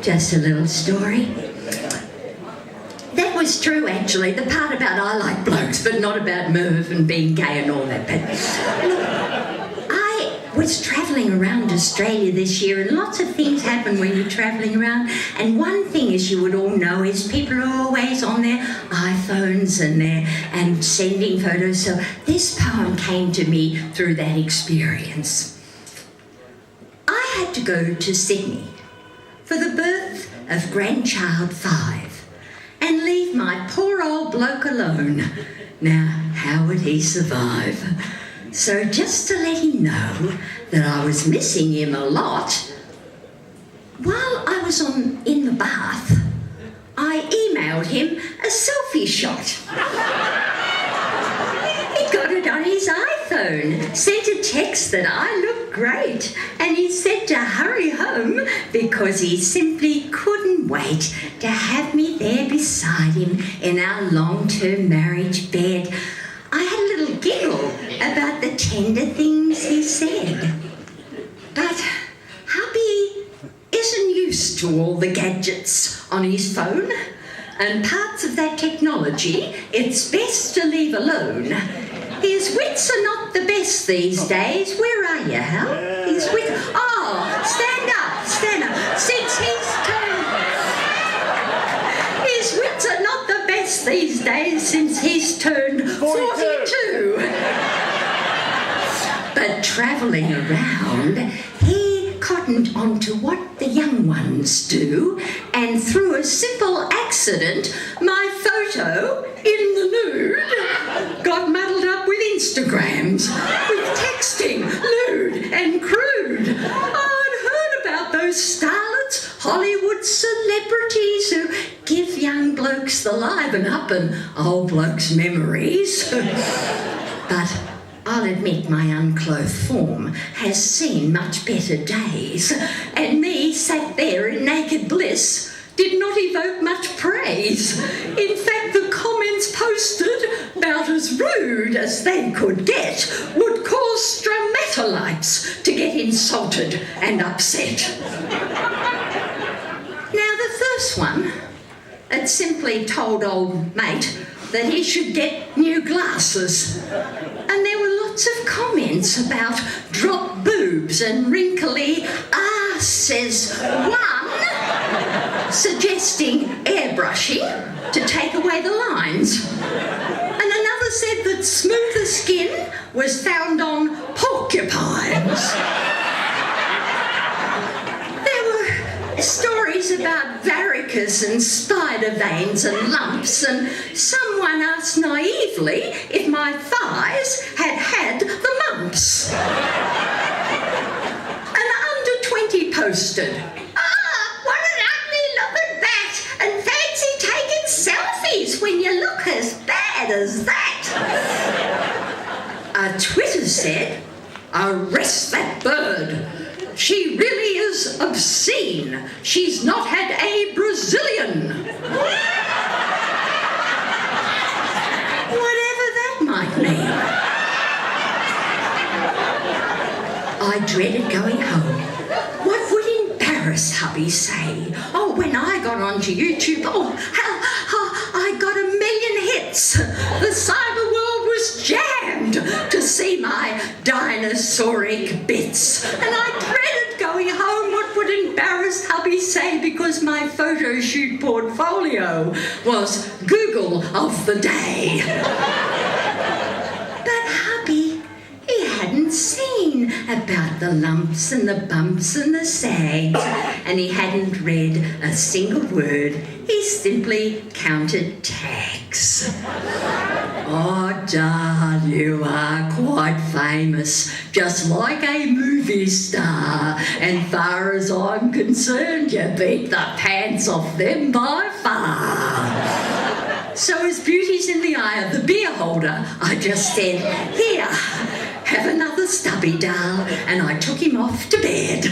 just a little story. That was true, actually. The part about I like blokes, but not about Merv and being gay and all that. But look, I was travelling around Australia this year, and lots of things happen when you're travelling around. And one thing, as you would all know, is people are always on their iPhones and sending photos. So this poem came to me through that experience. I had to go to Sydney for the birth of grandchild 5. And leave my poor old bloke alone. Now, how would he survive? So just to let him know that I was missing him a lot, while I was in the bath, I emailed him a selfie shot. He got it on his iPhone, sent a text that I looked great, and he said to hurry home because he simply couldn't wait to have me there beside him in our long-term marriage bed. I had a little giggle about the tender things he said. But hubby isn't used to all the gadgets on his phone, and parts of that technology it's best to leave alone. His wits are not the best these days. Where are you, Hal? His wits... Oh, stand up. Since he's turned... His wits are not the best these days since he's turned 42. But travelling around, he cottoned onto what the young ones do, and through a simple accident, my photo in the nude got muddled up with Instagrams, with texting, lewd and crude. I'd heard about those starlets, Hollywood celebrities who give young blokes the liven up and old blokes' memories. But I'll admit my unclothed form has seen much better days, and me sat there in naked bliss did not evoke much praise. In fact, the comments posted, about as rude as they could get, would cause stromatolites to get insulted and upset. Now, the first one, it simply told old mate that he should get new glasses. And there were lots of comments about drop boobs and wrinkly asses. One suggesting airbrushing to take away the lines. And another said that smoother skin was found on porcupines. Stories about varicose and spider veins and lumps, and someone asked naively if my thighs had the mumps. An under 20 posted, what an ugly looking bat, and fancy taking selfies when you look as bad as that. A Twitter said, arrest that bird. She really is obscene. She's not had a Brazilian. Whatever that might mean. I dreaded going home. What would embarrass hubby say? Oh, when I got onto YouTube, I got 1 million hits. The cyber world was jammed to see my dinosauric bits. And I dreaded going home. What would embarrass hubby say, because my photo shoot portfolio was Google of the day. But hubby, he hadn't seen about the lumps and the bumps and the sags, and he hadn't read a single word. He simply counted tags. Oh, Dad, you are quite famous, just like a movie star. And far as I'm concerned, you beat the pants off them by far. So as beauty's in the eye of the beer holder, I just said, here, have another stubby, Dal, and I took him off to bed.